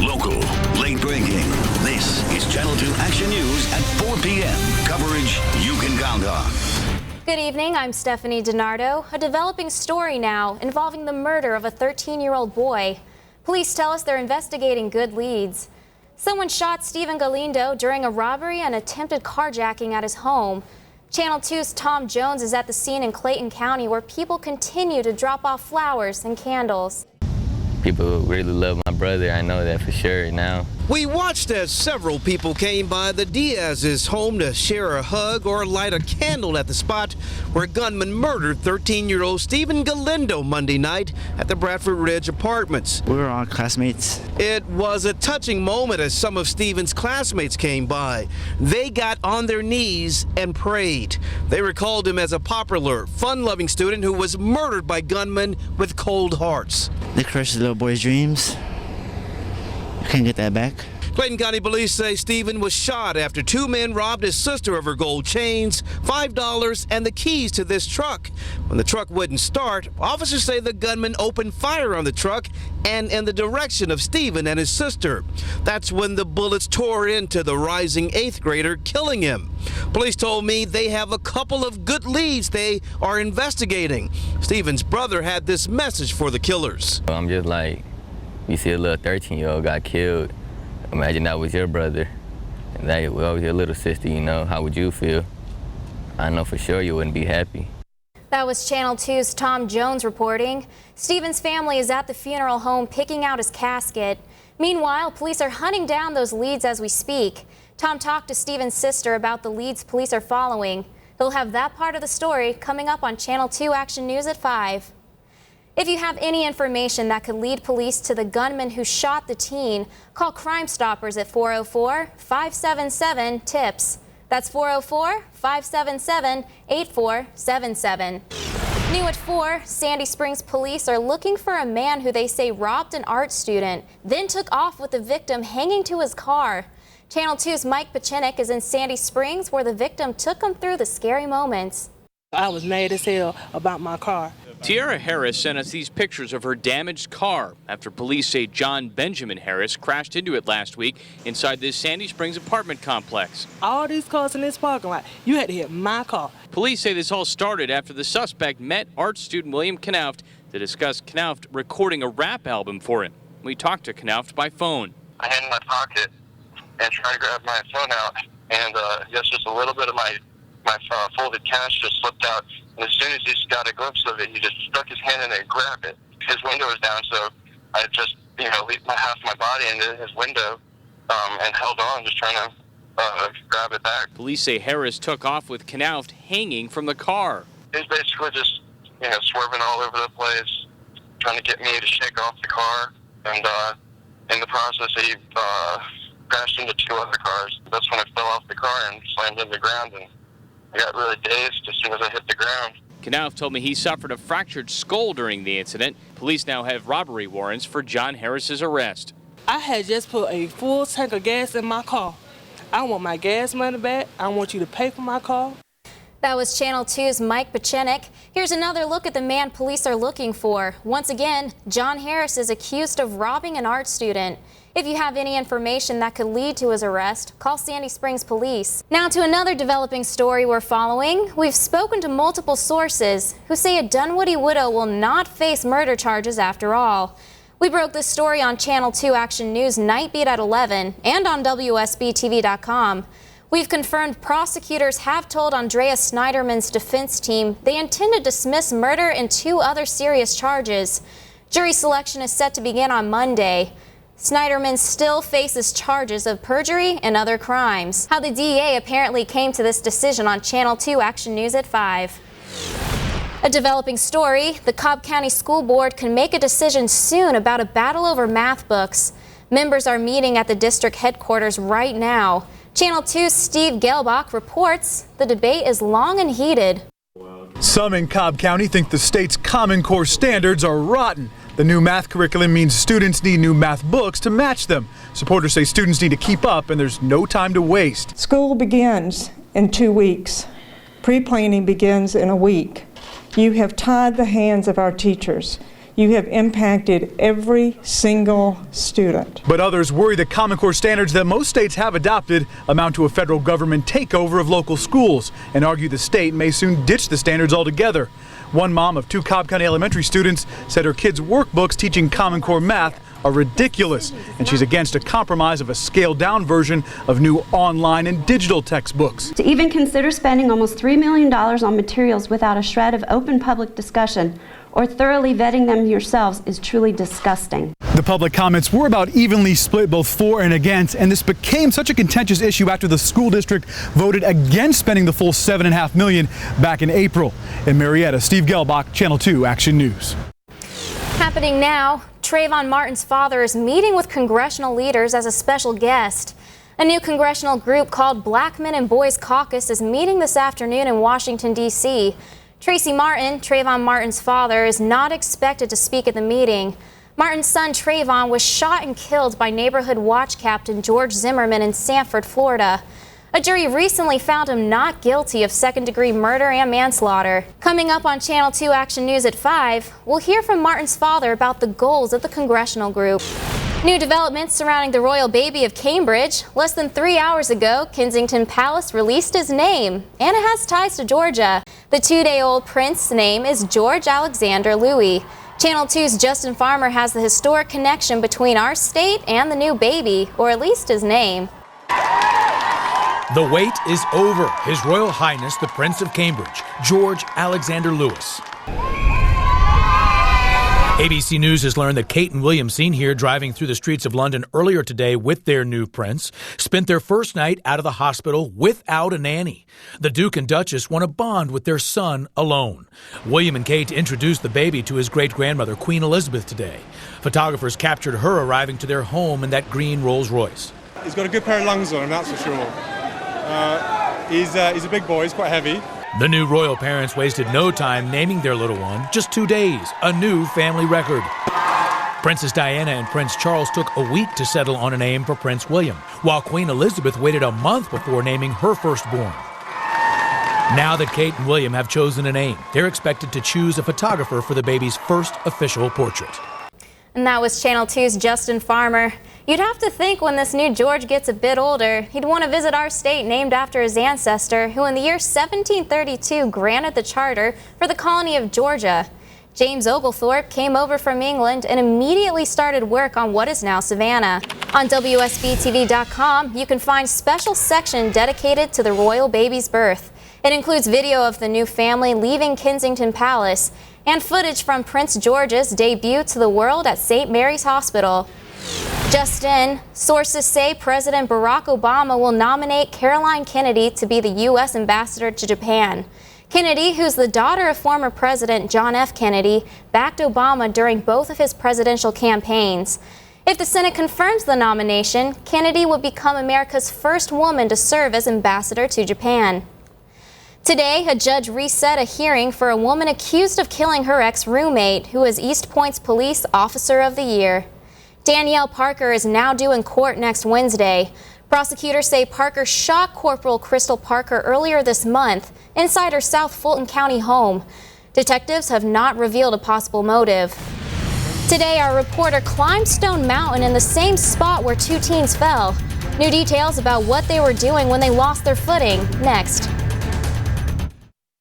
Local, late breaking. This is Channel 2 Action News at 4 p.m. Coverage you can count on. Good evening, I'm Stephanie Denardo. A developing story now involving the murder of a 13-year-old boy. Police tell us they're investigating good leads. Someone shot Stephen Galindo during a robbery and attempted carjacking at his home. Channel 2's Tom Jones is at the scene in Clayton County where people continue to drop off flowers and candles. People really love my brother, I know that for sure now. We watched as several people came by the Diaz's home to share a hug or light a candle at the spot where gunmen murdered 13-year-old Stephen Galindo Monday night at the Bradford Ridge Apartments. We were all classmates. It was a touching moment as some of Stephen's classmates came by. They got on their knees and prayed. They recalled him as a popular, fun-loving student who was murdered by gunmen with cold hearts. They crushed the little boy's dreams. You can't get that back. Clayton County police say Stephen was shot after two men robbed his sister of her gold chains, $5, and the keys to this truck. When the truck wouldn't start, officers say the gunman opened fire on the truck and in the direction of Stephen and his sister. That's when the bullets tore into the rising 8th grader, killing him. Police told me they have a couple of good leads they are investigating. Stephen's brother had this message for the killers. I'm just like, you see a little 13-year-old got killed. Imagine that was your brother, and that was your little sister, you know, how would you feel? I know for sure you wouldn't be happy. That was Channel 2's Tom Jones reporting. Stephen's family is at the funeral home picking out his casket. Meanwhile, police are hunting down those leads as we speak. Tom talked to Stephen's sister about the leads police are following. He'll have that part of the story coming up on Channel 2 Action News at 5. If you have any information that could lead police to the gunman who shot the teen, call Crime Stoppers at 404-577-TIPS. That's 404-577-8477. New at 4, Sandy Springs police are looking for a man who they say robbed an art student, then took off with the victim hanging to his car. Channel 2's Mike Pachinik is in Sandy Springs where the victim took him through the scary moments. I was mad as hell about my car. Tiara Harris sent us these pictures of her damaged car after police say John Benjamin Harris crashed into it last week inside this Sandy Springs apartment complex. All these cars in this parking lot, you had to hit my car. Police say this all started after the suspect met art student William Knauft to discuss Knauft recording a rap album for him. We talked to Knauft by phone. I had in my pocket and tried to grab my phone out, and just a little bit of my folded cash just slipped out. And as soon as he got a glimpse of it, he just stuck his hand in there and grabbed it. His window was down, so I just, leaped half my body into his window and held on, just trying to grab it back. Police say Harris took off with Knauft hanging from the car. He was basically just, swerving all over the place, trying to get me to shake off the car. And in the process, he crashed into two other cars. That's when I fell off the car and slammed into the ground, and I got really dazed as soon as I hit the ground. Knauft told me he suffered a fractured skull during the incident. Police now have robbery warrants for John Harris's arrest. I had just put a full tank of gas in my car. I want my gas money back. I want you to pay for my car. That was Channel 2's Mike Pachinik. Here's another look at the man police are looking for. Once again, John Harris is accused of robbing an art student. If you have any information that could lead to his arrest, call Sandy Springs Police. Now to another developing story we're following. We've spoken to multiple sources who say a Dunwoody widow will not face murder charges after all. We broke this story on Channel 2 Action News Nightbeat at 11 and on WSB-TV.com. We've confirmed prosecutors have told Andrea Snyderman's defense team they intend to dismiss murder and 2 other serious charges. Jury selection is set to begin on Monday. Snyderman still faces charges of perjury and other crimes. How the DEA apparently came to this decision on Channel 2 Action News at 5. A developing story, the Cobb County School Board can make a decision soon about a battle over math books. Members are meeting at the district headquarters right now. Channel 2's Steve Gelbach reports the debate is long and heated. Some in Cobb County think the state's Common Core standards are rotten. The new math curriculum means students need new math books to match them. Supporters say students need to keep up and there's no time to waste. School begins in 2 weeks. Pre-planning begins in a week. You have tied the hands of our teachers. You have impacted every single student. But others worry the Common Core standards that most states have adopted amount to a federal government takeover of local schools and argue the state may soon ditch the standards altogether. One mom of 2 Cobb County elementary students said her kids' workbooks teaching Common Core math are ridiculous, and she's against a compromise of a scaled-down version of new online and digital textbooks. To even consider spending almost $3 million on materials without a shred of open public discussion or thoroughly vetting them yourselves is truly disgusting. The public comments were about evenly split, both for and against, and this became such a contentious issue after the school district voted against spending the full $7.5 million back in April. In Marietta, Steve Gelbach, Channel 2 Action News. Happening now, Trayvon Martin's father is meeting with congressional leaders as a special guest. A new congressional group called Black Men and Boys Caucus is meeting this afternoon in Washington, D.C. Tracy Martin, Trayvon Martin's father, is not expected to speak at the meeting. Martin's son Trayvon was shot and killed by neighborhood watch captain George Zimmerman in Sanford, Florida. A jury recently found him not guilty of second-degree murder and manslaughter. Coming up on Channel 2 Action News at 5, we'll hear from Martin's father about the goals of the congressional group. New developments surrounding the royal baby of Cambridge. Less than 3 hours ago, Kensington Palace released his name, and it has ties to Georgia. The 2-day-old prince's name is George Alexander Louis. Channel 2's Justin Farmer has the historic connection between our state and the new baby, or at least his name. The wait is over. His Royal Highness, the Prince of Cambridge, George Alexander Louis. ABC News has learned that Kate and William, seen here driving through the streets of London earlier today with their new prince, spent their first night out of the hospital without a nanny. The Duke and Duchess want to bond with their son alone. William and Kate introduced the baby to his great-grandmother, Queen Elizabeth, today. Photographers captured her arriving to their home in that green Rolls-Royce. He's got a good pair of lungs on him, that's for sure. He's a big boy, he's quite heavy. The new royal parents wasted no time naming their little one, just 2 days, a new family record. Princess Diana and Prince Charles took a week to settle on a name for Prince William, while Queen Elizabeth waited a month before naming her firstborn. Now that Kate and William have chosen a name, they're expected to choose a photographer for the baby's first official portrait. And that was Channel 2's Justin Farmer. You'd have to think when this new George gets a bit older, he'd want to visit our state named after his ancestor, who in the year 1732 granted the charter for the colony of Georgia. James Oglethorpe came over from England and immediately started work on what is now Savannah. On WSB-TV.com, you can find a special section dedicated to the royal baby's birth. It includes video of the new family leaving Kensington Palace and footage from Prince George's debut to the world at St. Mary's Hospital. Just in, sources say President Barack Obama will nominate Caroline Kennedy to be the U.S. ambassador to Japan. Kennedy, who's the daughter of former President John F. Kennedy, backed Obama during both of his presidential campaigns. If the Senate confirms the nomination, Kennedy would become America's first woman to serve as ambassador to Japan. Today, a judge reset a hearing for a woman accused of killing her ex-roommate, who is East Point's Police Officer of the Year. Danielle Parker is now due in court next Wednesday. Prosecutors say Parker shot Corporal Crystal Parker earlier this month inside her South Fulton County home. Detectives have not revealed a possible motive. Today, our reporter climbed Stone Mountain in the same spot where 2 teens fell. New details about what they were doing when they lost their footing, next.